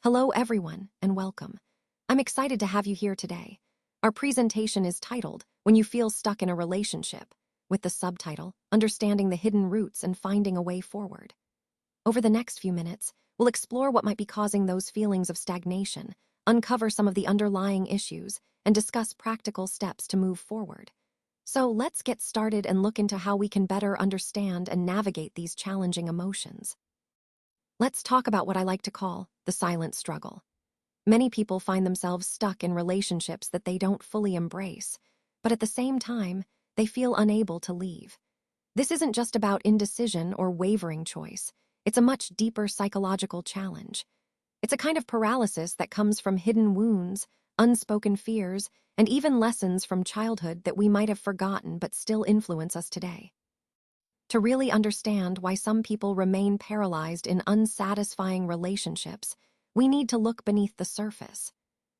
Hello, everyone, and welcome. I'm excited to have you here today. Our presentation is titled, When You Feel Stuck in a Relationship, with the subtitle, Understanding the Hidden Roots and Finding a Way Forward. Over the next few minutes, we'll explore what might be causing those feelings of stagnation, uncover some of the underlying issues, and discuss practical steps to move forward. So let's get started and look into how we can better understand and navigate these challenging emotions. Let's talk about what I like to call the silent struggle. Many people find themselves stuck in relationships that they don't fully embrace, but at the same time, they feel unable to leave. This isn't just about indecision or wavering choice. It's a much deeper psychological challenge. It's a kind of paralysis that comes from hidden wounds, unspoken fears, and even lessons from childhood that we might have forgotten but still influence us today. To really understand why some people remain paralyzed in unsatisfying relationships, we need to look beneath the surface.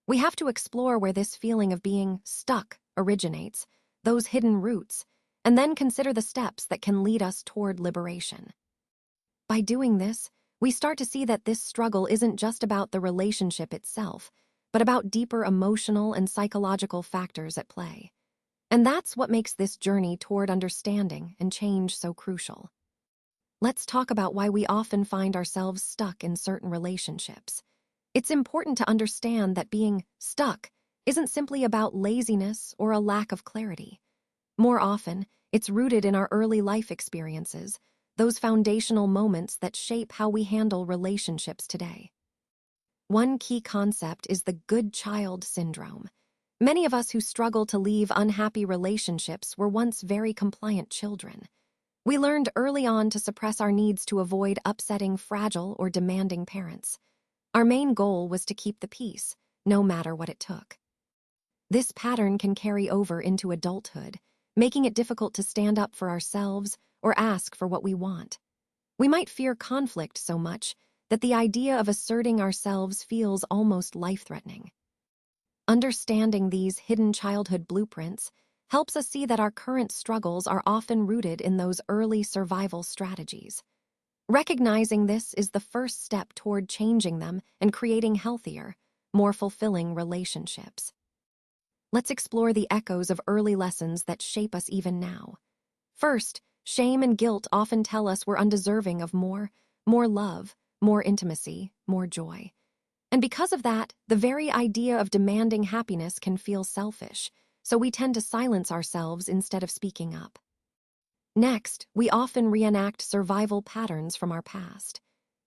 We have to explore where this feeling of being stuck originates, those hidden roots, and then consider the steps that can lead us toward liberation. By doing this, we start to see that this struggle isn't just about the relationship itself, but about deeper emotional and psychological factors at play. And that's what makes this journey toward understanding and change so crucial. Let's talk about why we often find ourselves stuck in certain relationships. It's important to understand that being stuck isn't simply about laziness or a lack of clarity. More often, it's rooted in our early life experiences, those foundational moments that shape how we handle relationships today. One key concept is the good child syndrome. Many of us who struggle to leave unhappy relationships were once very compliant children. We learned early on to suppress our needs to avoid upsetting fragile or demanding parents. Our main goal was to keep the peace, no matter what it took. This pattern can carry over into adulthood, making it difficult to stand up for ourselves or ask for what we want. We might fear conflict so much that the idea of asserting ourselves feels almost life-threatening. Understanding these hidden childhood blueprints helps us see that our current struggles are often rooted in those early survival strategies. Recognizing this is the first step toward changing them and creating healthier, more fulfilling relationships. Let's explore the echoes of early lessons that shape us even now. First, shame and guilt often tell us we're undeserving of more love, more intimacy, more joy. And because of that, the very idea of demanding happiness can feel selfish, so we tend to silence ourselves instead of speaking up. Next, we often reenact survival patterns from our past.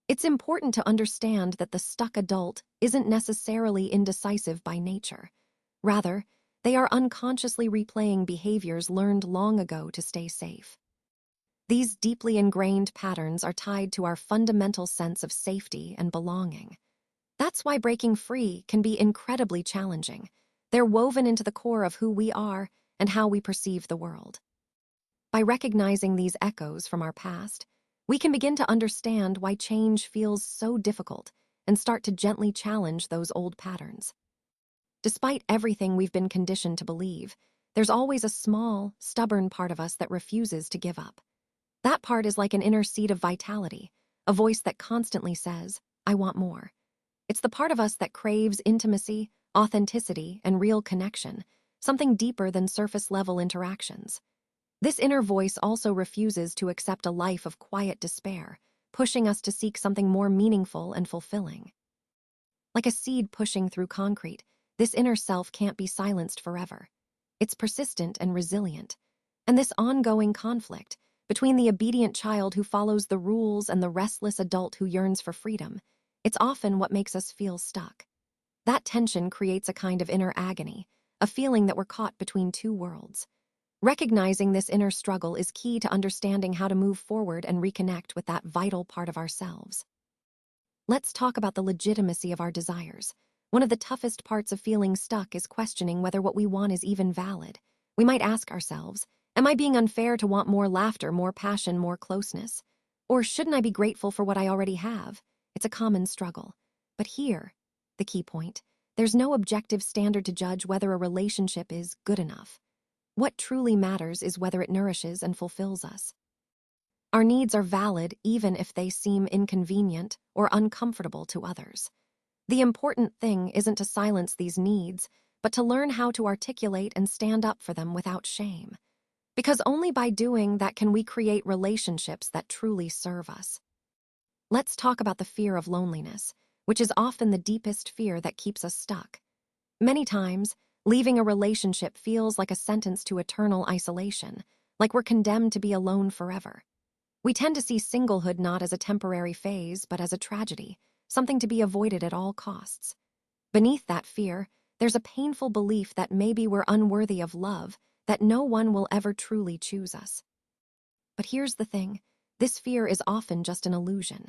It's important to understand that the stuck adult isn't necessarily indecisive by nature. Rather, they are unconsciously replaying behaviors learned long ago to stay safe. These deeply ingrained patterns are tied to our fundamental sense of safety and belonging. That's why breaking free can be incredibly challenging. They're woven into the core of who we are and how we perceive the world. By recognizing these echoes from our past, we can begin to understand why change feels so difficult and start to gently challenge those old patterns. Despite everything we've been conditioned to believe, there's always a small, stubborn part of us that refuses to give up. That part is like an inner seed of vitality, a voice that constantly says, "I want more." It's the part of us that craves intimacy, authenticity, and real connection, something deeper than surface-level interactions. This inner voice also refuses to accept a life of quiet despair, pushing us to seek something more meaningful and fulfilling. Like a seed pushing through concrete, this inner self can't be silenced forever. It's persistent and resilient. And this ongoing conflict between the obedient child who follows the rules and the restless adult who yearns for freedom, it's often what makes us feel stuck. That tension creates a kind of inner agony, a feeling that we're caught between two worlds. Recognizing this inner struggle is key to understanding how to move forward and reconnect with that vital part of ourselves. Let's talk about the legitimacy of our desires. One of the toughest parts of feeling stuck is questioning whether what we want is even valid. We might ask ourselves, am I being unfair to want more laughter, more passion, more closeness? Or shouldn't I be grateful for what I already have? It's a common struggle. But here, the key point, there's no objective standard to judge whether a relationship is good enough. What truly matters is whether it nourishes and fulfills us. Our needs are valid even if they seem inconvenient or uncomfortable to others. The important thing isn't to silence these needs, but to learn how to articulate and stand up for them without shame. Because only by doing that can we create relationships that truly serve us. Let's talk about the fear of loneliness, which is often the deepest fear that keeps us stuck. Many times, leaving a relationship feels like a sentence to eternal isolation, like we're condemned to be alone forever. We tend to see singlehood not as a temporary phase, but as a tragedy, something to be avoided at all costs. Beneath that fear, there's a painful belief that maybe we're unworthy of love, that no one will ever truly choose us. But here's the thing, this fear is often just an illusion.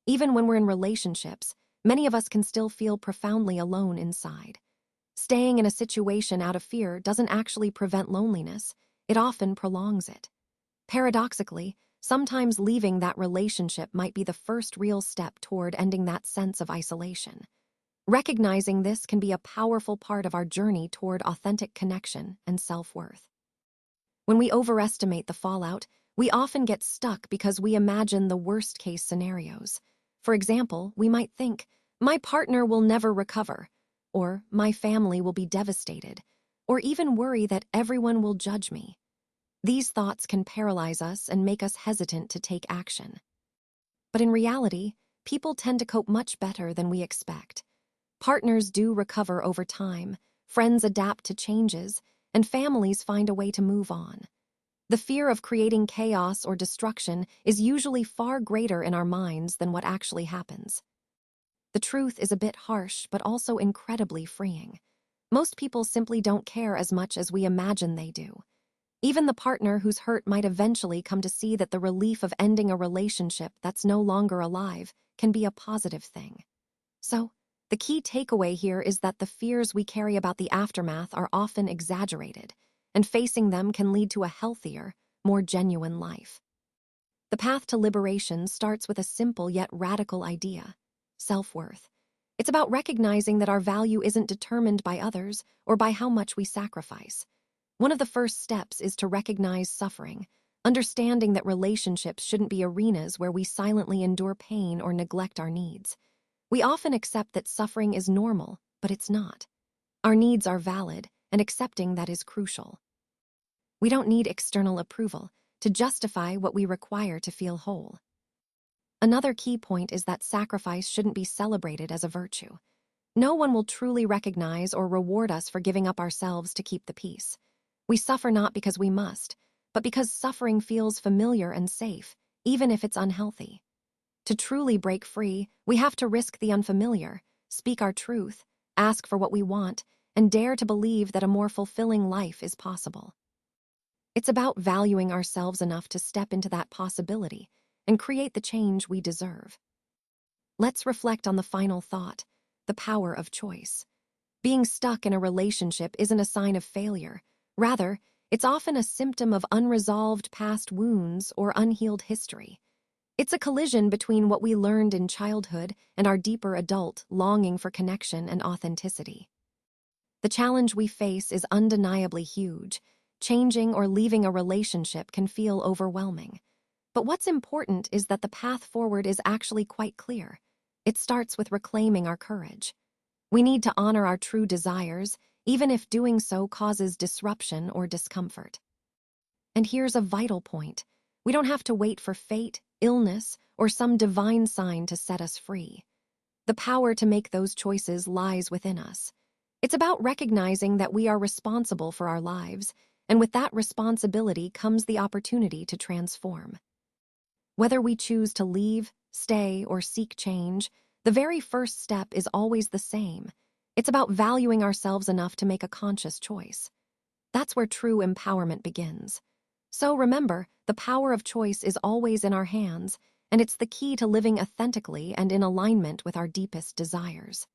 Even when we're in relationships, many of us can still feel profoundly alone inside. Staying in a situation out of fear doesn't actually prevent loneliness, it often prolongs it. Paradoxically, sometimes leaving that relationship might be the first real step toward ending that sense of isolation. Recognizing this can be a powerful part of our journey toward authentic connection and self-worth. When we overestimate the fallout, we often get stuck because we imagine the worst-case scenarios. For example, we might think, my partner will never recover, or my family will be devastated, or even worry that everyone will judge me. These thoughts can paralyze us and make us hesitant to take action. But in reality, people tend to cope much better than we expect. Partners do recover over time, friends adapt to changes, and families find a way to move on. The fear of creating chaos or destruction is usually far greater in our minds than what actually happens. The truth is a bit harsh, but also incredibly freeing. Most people simply don't care as much as we imagine they do. Even the partner who's hurt might eventually come to see that the relief of ending a relationship that's no longer alive can be a positive thing. So, the key takeaway here is that the fears we carry about the aftermath are often exaggerated, and facing them can lead to a healthier, more genuine life. The path to liberation starts with a simple yet radical idea: self-worth. It's about recognizing that our value isn't determined by others or by how much we sacrifice. One of the first steps is to recognize suffering, understanding that relationships shouldn't be arenas where we silently endure pain or neglect our needs. We often accept that suffering is normal, but it's not. Our needs are valid, and accepting that is crucial. We don't need external approval to justify what we require to feel whole. Another key point is that sacrifice shouldn't be celebrated as a virtue. No one will truly recognize or reward us for giving up ourselves to keep the peace. We suffer not because we must, but because suffering feels familiar and safe, even if it's unhealthy. To truly break free, we have to risk the unfamiliar, speak our truth, ask for what we want, and dare to believe that a more fulfilling life is possible. It's about valuing ourselves enough to step into that possibility and create the change we deserve. Let's reflect on the final thought, the power of choice. Being stuck in a relationship isn't a sign of failure. Rather, it's often a symptom of unresolved past wounds or unhealed history. It's a collision between what we learned in childhood and our deeper adult longing for connection and authenticity. The challenge we face is undeniably huge. Changing or leaving a relationship can feel overwhelming. But what's important is that the path forward is actually quite clear. It starts with reclaiming our courage. We need to honor our true desires, even if doing so causes disruption or discomfort. And here's a vital point. We don't have to wait for fate, illness, or some divine sign to set us free. The power to make those choices lies within us. It's about recognizing that we are responsible for our lives, and with that responsibility comes the opportunity to transform. Whether we choose to leave, stay, or seek change, the very first step is always the same. It's about valuing ourselves enough to make a conscious choice. That's where true empowerment begins. So remember, the power of choice is always in our hands, and it's the key to living authentically and in alignment with our deepest desires.